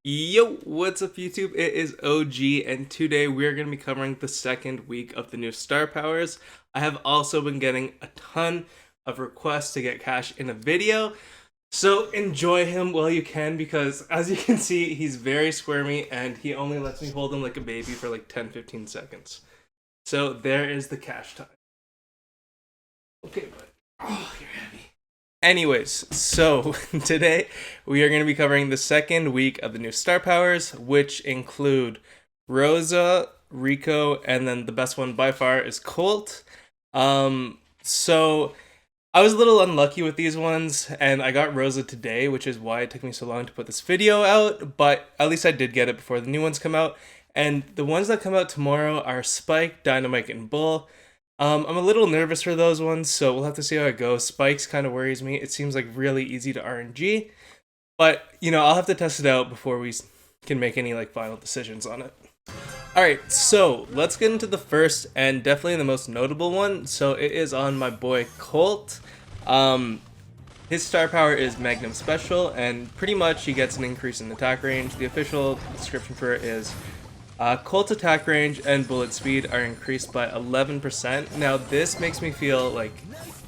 Yo, what's up YouTube? It is OG and today we are going to be covering the second week of the new star powers. I have also been getting a ton of requests to get Cash in a video, so enjoy him while you can because as you can see he's very squirmy and he only lets me hold him like a baby for like 10-15 seconds. So there is the Cash time. Okay, but oh, you're heavy. Anyways, so today we are going to be covering the second week of the new star powers, which include Rosa, Rico, and then the best one by far is Colt. So I was a little unlucky with these ones, and I got Rosa today, which is why it took me so long to put this video out, but at least I did get it before the new ones come out. And the ones that come out tomorrow are Spike, Dynamite, and Bull. I'm a little nervous for those ones, so we'll have to see how it goes. Spikes kind of worries me. It seems like really easy to RNG, but I'll have to test it out before we can make any like final decisions on it. Alright, so let's get into the first and definitely the most notable one. So it is on my boy Colt. His star power is Magnum Special, and pretty much he gets an increase in attack range. The official description for it is Colt's attack range and bullet speed are increased by 11%. Now this makes me feel like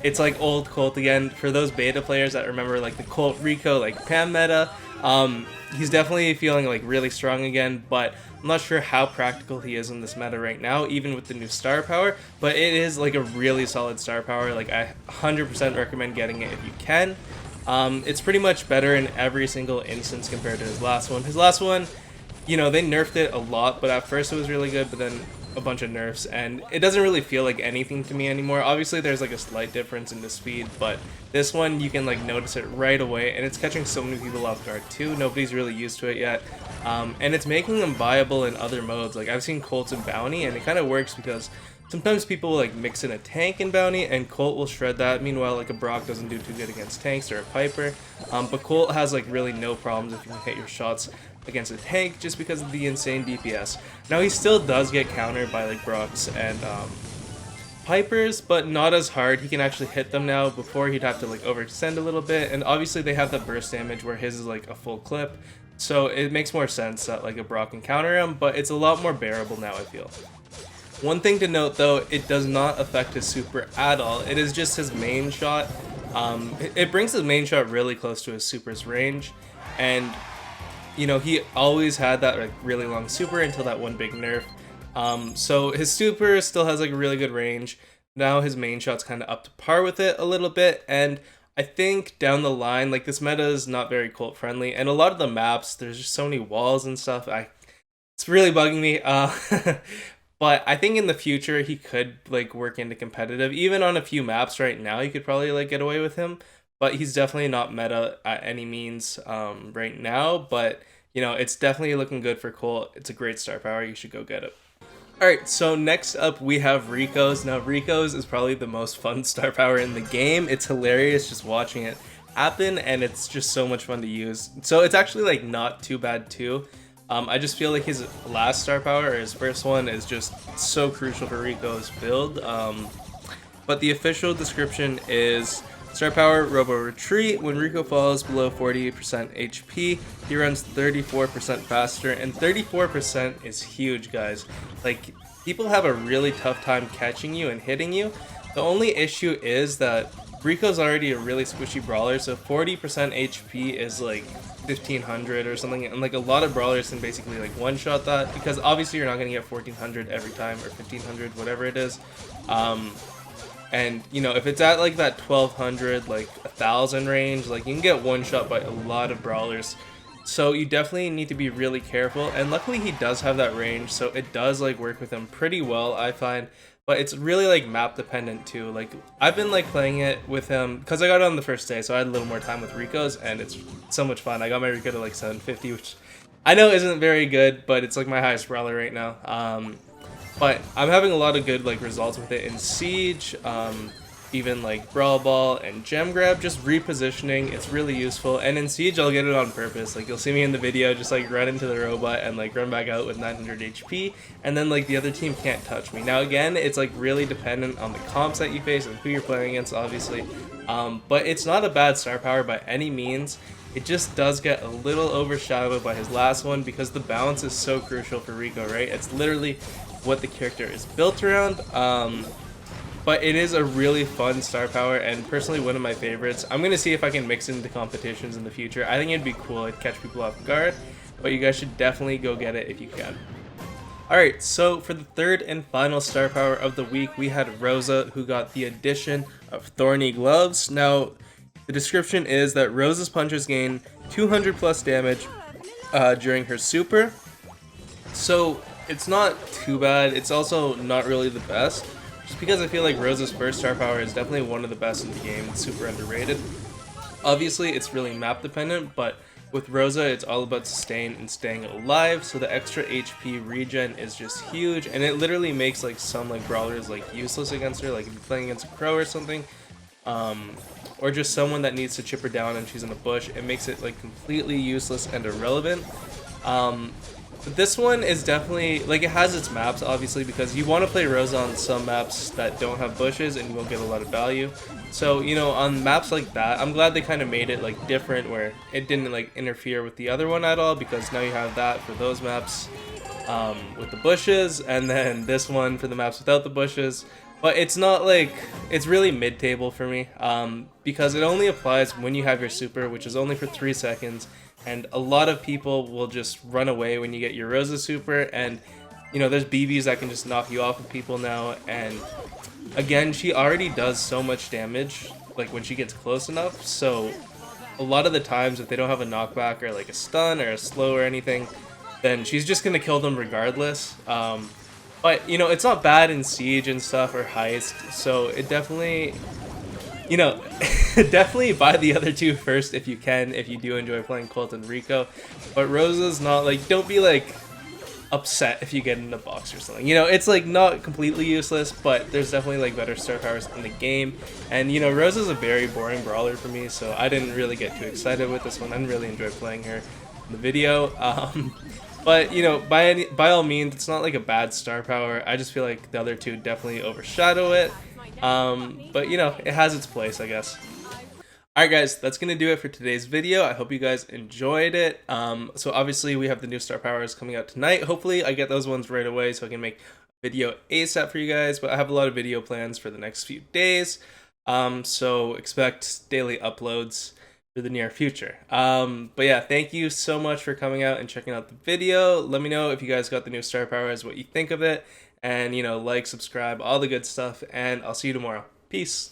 it's like old Colt again. For those beta players that remember like the Colt Rico like Pam meta, he's definitely feeling like really strong again, but I'm not sure how practical he is in this meta right now, even with the new star power, but it is like a really solid star power. Like I 100% recommend getting it if you can. It's pretty much better in every single instance compared to his last one. His last one, they nerfed it a lot, but at first it was really good, but then a bunch of nerfs, and it doesn't really feel like anything to me anymore. Obviously, there's like a slight difference in the speed, but this one, you can like notice it right away, and it's catching so many people off guard too. Nobody's really used to it yet, and it's making them viable in other modes. Like, I've seen Colts and Bounty, and it kind of works because sometimes people will like mix in a tank and Bounty, and Colt will shred that. Meanwhile, like a Brock doesn't do too good against tanks, or a Piper, but Colt has like really no problems if you can hit your shots against a tank just because of the insane DPS. Now he still does get countered by like Brocks and Pipers, but not as hard. He can actually hit them now. Before he'd have to like overextend a little bit, and obviously they have the burst damage where his is like a full clip, so it makes more sense that like a Brock can counter him, but it's a lot more bearable now, I feel. One thing to note though, it does not affect his super at all. It is just his main shot. It brings his main shot really close to his super's range, and he always had that like really long super until that one big nerf. So his super still has like a really good range. Now his main shot's kind of up to par with it a little bit, and I think down the line, like, this meta is not very Colt friendly, and a lot of the maps, there's just so many walls and stuff. It's really bugging me. But I think in the future he could like work into competitive. Even on a few maps right now, you could probably like get away with him. But he's definitely not meta at any means right now. But it's definitely looking good for Colt. It's a great star power. You should go get it. Alright, so next up we have Rico's. Now Rico's is probably the most fun star power in the game. It's hilarious just watching it happen, and it's just so much fun to use. So it's actually like not too bad too. I just feel like his last star power, or his first one, is just so crucial for Rico's build. But the official description is star power Robo Retreat. When Rico falls below 48% HP, he runs 34% faster, and 34% is huge, guys. Like, people have a really tough time catching you and hitting you. The only issue is that Rico's already a really squishy brawler, so 40% HP is like 1500 or something, and like a lot of brawlers can basically like one-shot that, because obviously you're not going to get 1400 every time, or 1500, whatever it is. And if it's at like that 1200, like 1000 range, like you can get one shot by a lot of brawlers. So you definitely need to be really careful, and luckily he does have that range, so it does like work with him pretty well, I find. But it's really like map dependent too. Like, I've been like playing it with him because I got it on the first day, so I had a little more time with Rico's, and it's so much fun. I got my Rico to like 750, which I know isn't very good, but it's like my highest brawler right now. But I'm having a lot of good like results with it in Siege, even like Brawl Ball and Gem Grab, just repositioning. It's really useful, and in Siege I'll get it on purpose. Like, you'll see me in the video just like run into the robot and like run back out with 900 HP, and then like the other team can't touch me. Now again, it's like really dependent on the comps that you face and who you're playing against, obviously. But it's not a bad star power by any means. it just does get a little overshadowed by his last one because the balance is so crucial for Rico, right? It's literally what the character is built around. But it is a really fun star power, and personally one of my favorites. I'm gonna see if I can mix it into competitions in the future. I think it'd be cool. It'd catch people off guard, but you guys should definitely go get it if you can. Alright, so for the third and final star power of the week, we had Rosa, who got the addition of Thorny Gloves. Now, the description is that Rosa's punches gain 200 plus damage during her super. So, it's not too bad. It's also not really the best. Just because I feel like Rosa's first star power is definitely one of the best in the game. It's super underrated. Obviously, it's really map dependent, but with Rosa, it's all about sustain and staying alive, so the extra HP regen is just huge, and it literally makes like some like brawlers like useless against her, like if you're playing against a Crow or something, or just someone that needs to chip her down and she's in a bush, it makes it like completely useless and irrelevant. But this one is definitely, like, it has its maps, obviously, because you want to play Rosa on some maps that don't have bushes and you won't get a lot of value. So, you know, on maps like that, I'm glad they kind of made it, like, different, where it didn't, like, interfere with the other one at all, because now you have that for those maps with the bushes, and then this one for the maps without the bushes. But it's not, like, it's really mid-table for me, because it only applies when you have your super, which is only for 3 seconds, and a lot of people will just run away when you get your Rosa super, and you know, there's BBs that can just knock you off of people now, and again, she already does so much damage, like when she gets close enough, so a lot of the times if they don't have a knockback or like a stun or a slow or anything, then she's just gonna kill them regardless. But you know, it's not bad in Siege and stuff or Heist, so it definitely, you know, definitely buy the other two first if you can, if you do enjoy playing Colt and Rico. But Rosa's not, like, don't be like upset if you get in a box or something. You know, it's like not completely useless, but there's definitely like better star powers in the game. And you know, Rosa's a very boring brawler for me, so I didn't really get too excited with this one. I didn't really enjoy playing her in the video. But you know, by all means, it's not like a bad star power. I just feel like the other two definitely overshadow it. But you know, it has its place, I guess. Alright guys, that's going to do it for today's video. I hope you guys enjoyed it. So obviously we have the new star powers coming out tonight. Hopefully I get those ones right away so I can make a video ASAP for you guys. But I have a lot of video plans for the next few days. So expect daily uploads for the near future. But yeah, thank you so much for coming out and checking out the video. Let me know if you guys got the new star powers, what you think of it. And you know, like, subscribe, all the good stuff. And I'll see you tomorrow. Peace.